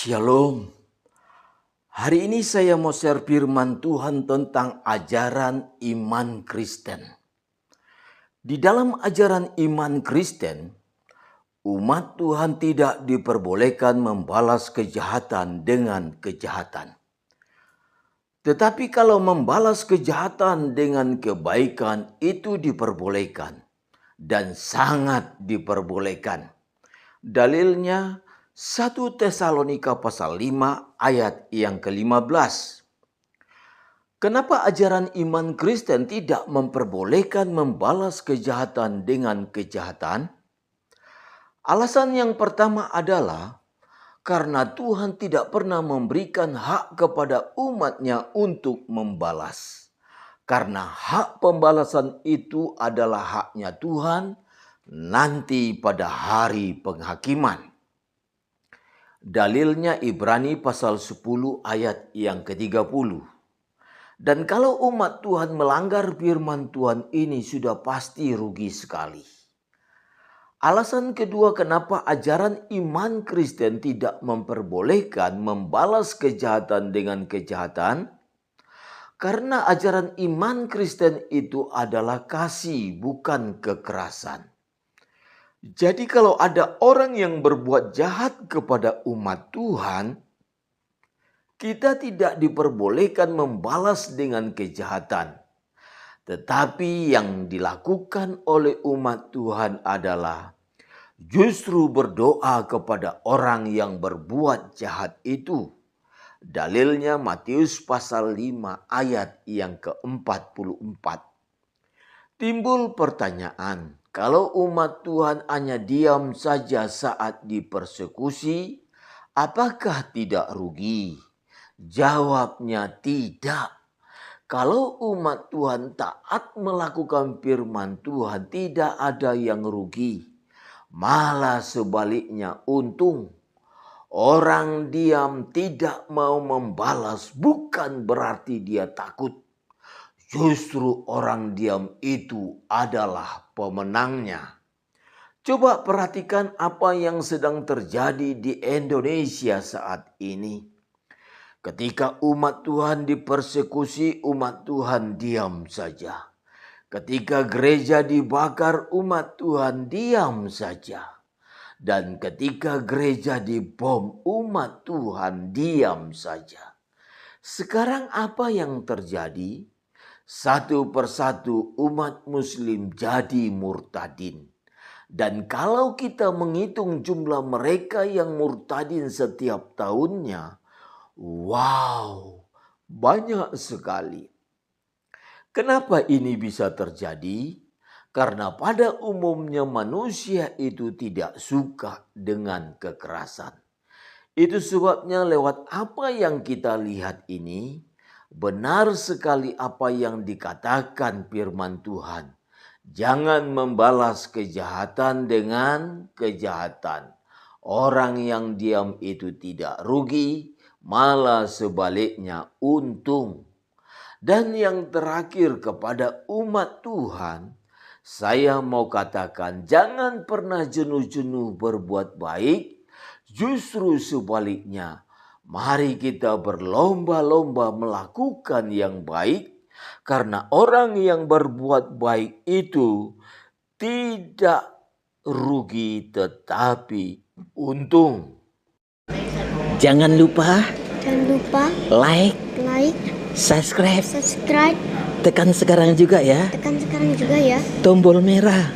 Shalom. Hari ini saya mau share firman Tuhan tentang ajaran iman Kristen. Di dalam ajaran iman Kristen, umat Tuhan tidak diperbolehkan membalas kejahatan dengan kejahatan. Tetapi kalau membalas kejahatan dengan kebaikan itu diperbolehkan dan sangat diperbolehkan. Dalilnya 1 Tesalonika pasal 5 ayat yang ke-15. Kenapa ajaran iman Kristen tidak memperbolehkan membalas kejahatan dengan kejahatan? Alasan yang pertama adalah karena Tuhan tidak pernah memberikan hak kepada umatnya untuk membalas. Karena hak pembalasan itu adalah haknya Tuhan nanti pada hari penghakiman. Dalilnya Ibrani pasal 10 ayat yang ke-30. Dan kalau umat Tuhan melanggar firman Tuhan ini sudah pasti rugi sekali. Alasan kedua kenapa ajaran iman Kristen tidak memperbolehkan membalas kejahatan dengan kejahatan. Karena ajaran iman Kristen itu adalah kasih, bukan kekerasan. Jadi kalau ada orang yang berbuat jahat kepada umat Tuhan, kita tidak diperbolehkan membalas dengan kejahatan. Tetapi yang dilakukan oleh umat Tuhan adalah justru berdoa kepada orang yang berbuat jahat itu. Dalilnya Matius pasal 5 ayat yang ke-44. Timbul pertanyaan, kalau umat Tuhan hanya diam saja saat dipersekusi, apakah tidak rugi? Jawabnya tidak. Kalau umat Tuhan taat melakukan firman Tuhan, tidak ada yang rugi. Malah sebaliknya untung. Orang diam tidak mau membalas bukan berarti dia takut. Justru orang diam itu adalah pemenangnya. Coba perhatikan apa yang sedang terjadi di Indonesia saat ini. Ketika umat Tuhan dipersekusi, umat Tuhan diam saja. Ketika gereja dibakar, umat Tuhan diam saja. Dan ketika gereja dibom, umat Tuhan diam saja. Sekarang apa yang terjadi? Satu persatu umat muslim jadi murtadin. Dan kalau kita menghitung jumlah mereka yang murtadin setiap tahunnya, wow, banyak sekali. Kenapa ini bisa terjadi? Karena pada umumnya manusia itu tidak suka dengan kekerasan. Itu sebabnya lewat apa yang kita lihat ini, benar sekali apa yang dikatakan firman Tuhan. Jangan membalas kejahatan dengan kejahatan. Orang yang diam itu tidak rugi, malah sebaliknya untung. Dan yang terakhir kepada umat Tuhan, saya mau katakan jangan pernah jenuh-jenuh berbuat baik. Justru sebaliknya, mari kita berlomba-lomba melakukan yang baik, karena orang yang berbuat baik itu tidak rugi tetapi untung. Jangan lupa like, subscribe, tekan sekarang juga ya tombol tombol merah.